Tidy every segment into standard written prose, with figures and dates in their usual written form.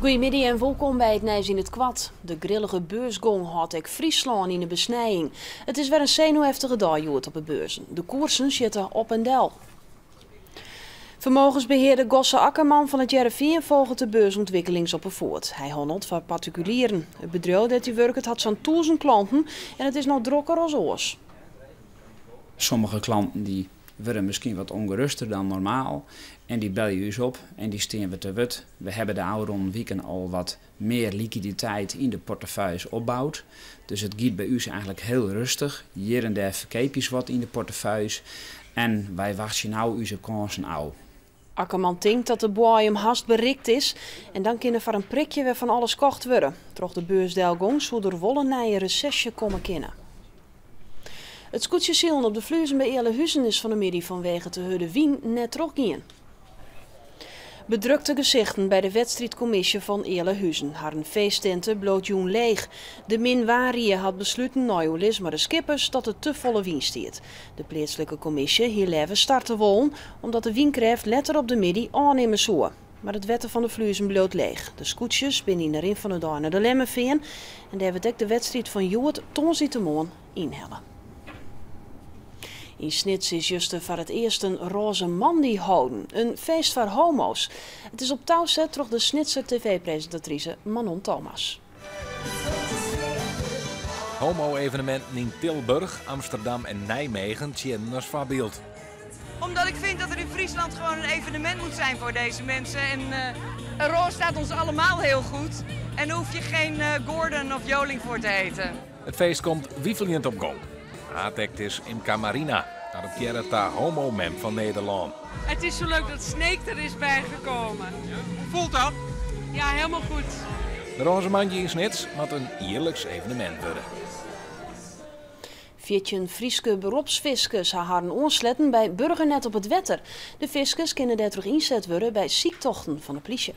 Goedemiddag en welkom bij het Nijs in het Kwad. De grillige beursgong had ik Friesland in de besnijing. Het is weer een zenuwheftige dag op de beurzen. De koersen zitten op en del. Vermogensbeheerder Gosse Akkerman van het Jereveen volgt de beursontwikkeling op een voort. Hij handelt voor particulieren. Het bedrijf dat hij werkt had zo'n 1000 klanten en het is nog drukker als oors. Sommige klanten die worden misschien wat ongeruster dan normaal. En die bel je eens op en die steen we te wut. We hebben de oude weken al wat meer liquiditeit in de portefeuilles opbouwd. Dus het gaat bij u eigenlijk heel rustig. Hier en daar verkeepjes wat in de portefeuilles. En wij wachten nou onze kansen aan. Akkerman denkt dat de boy hem haast berikt is en dan kan er voor een prikje weer van alles kocht worden. Troch de beursdelgong zou er wollen naar een recessie komen kunnen. Het scootjesielen op de Vluizen bij Eerlehuizen is van de middag vanwege te hudde wien net teruggaan. Bedrukte gezichten bij de wedstrijdcommissie van Eerlehuizen. Haar feesttenten bloot joen leeg. De minwarie had besloten, maar de skippers, dat het te volle wien stiert. De plaatselijke commissie hier leven starten wollen, omdat de wienkracht letter op de middag aannemen zou. Maar het wetten van de Vluizen bloot leeg. De scootjes binnen in de rin van de dag naar de Lemmerveen. En daar werd ook de wedstrijd van Joert Tonzietemoon inhellen. In Snits is juist voor het eerst een roze man die houden. Een feest voor homo's. Het is op touw zet door de Snitser tv-presentatrice Manon Thomas. Homo-evenementen in Tilburg, Amsterdam en Nijmegen tjenen als voorbeeld. Omdat ik vind dat er in Friesland gewoon een evenement moet zijn voor deze mensen. En een roos staat ons allemaal heel goed. En daar hoef je geen Gordon of Joling voor te heten. Het feest komt wiefelend op gang. Aardekt is Imca Marina, naar het Kjerreta homo-mem van Nederland. Het is zo leuk dat Sneek er is bijgekomen. Voelt dat? Ja, helemaal goed. De roze mandje in Snits moet een eerlijks evenement worden. 14 Frieske beroepsfiskers hadden onsletten bij Burgernet op het Wetter. De fiskers kunnen daar terug inzet worden bij ziektochten van de politie.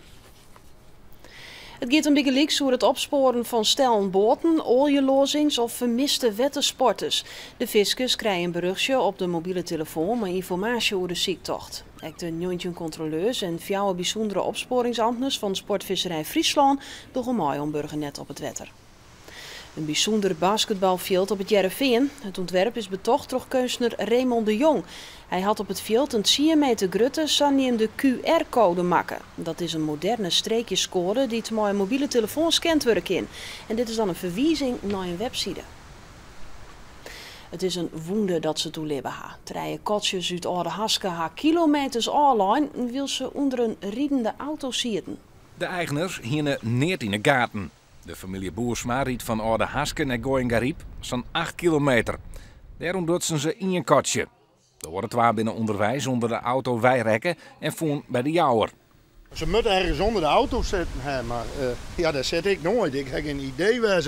Het gaat een beetje leaks hoe het opsporen van stellen boten, olieloosings of vermiste wettersporters. De fiskers krijgen een berichtje op de mobiele telefoon met informatie over de ziektocht. Ook de 19 controleurs en 4 bijzondere opsporingsambtenaren van Sportvisserij Friesland doen mooi om Burgernet op het Wetter. Een bijzonder basketbalveld op het Jereveen. Het ontwerp is betocht door kunstenaar Raymond de Jong. Hij had op het veld een 10 meter grutte saniem de QR-code maken. Dat is een moderne streekjescode die het met een mobiele telefoon scant worden kan. En dit is dan een verwijzing naar een website. Het is een wonder dat ze toeleven ha. Treien kotjes uit Oude Haske haar kilometers online wil ze onder een riedende auto zitten. De eigenaars hierne neert in de gaten. De familie Boersma riet van Oude Haske naar Goeingariep zo'n 8 kilometer. Daarom dutsen ze in een kotje. Er worden 2 binnen onderwijs onder de auto wijrekken en voeren bij de jouwer. Ze moeten ergens onder de auto zitten, hè, maar ja, daar zit ik nooit. Ik heb geen idee waar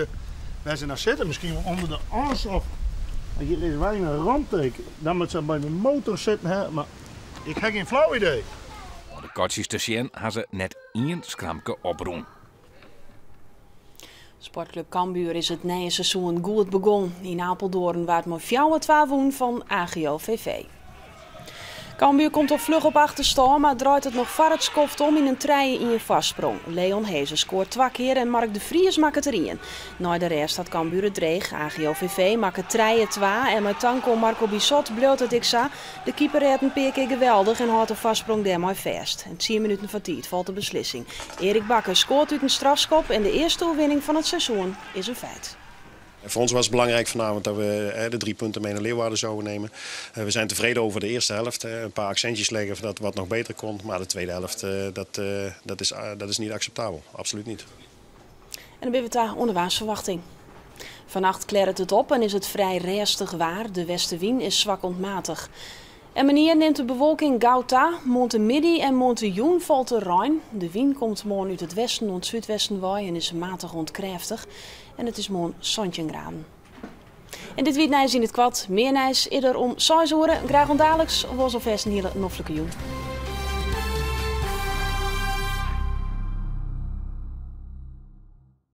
ze nou zitten. Misschien wel onder de aanslag. Hier is weinig randteken. Dan moet ze bij de motor zitten, hè, maar ik heb geen flauw idee. De kotjes te zien hebben ze net 1 skramke oproen. Sportclub Cambuur is het nieuwe seizoen goed begonnen. In Apeldoorn waar het maar 4-2 won van AGO-VV. Cambuur komt op vlug op achterstand, maar draait het nog var het skoft om in een treien in je vastsprong. Leon Hezen scoort 2 keer en Mark de Vries maakt het erin. Na de rest had Cambuur het dreig. AGO-VV maakt het treien 2 en met Tanko Marco Bissot bleut het iksa. De keeper redt een paar keer geweldig en houdt de vastsprong daarmee vast. En 10 minuten voor tijd valt de beslissing. Erik Bakker scoort uit een strafschop en de eerste overwinning van het seizoen is een feit. Voor ons was het belangrijk vanavond dat we de 3 punten mee naar Leeuwarden zouden nemen. We zijn tevreden over de eerste helft. Een paar accentjes leggen dat wat nog beter kon. Maar de tweede helft, dat is niet acceptabel. Absoluut niet. En dan ben we daar onder waarsverwachting. Vannacht klert het op en is het vrij rustig waar. De westenwind is zwak ontmatig. En meneer neemt de bewolking gauw ta. Montemiddag en Montejoen valt de Rijn. De wind komt morgen uit het westen en het zuidwesten waai en is matig ontkräftig. En het is morgen 17 graden. En dit wiet Nijs in het Kwad. Meer Nijs eerder om 6 uur. Graag ondadelijks was alvast een hele noffelijke joen.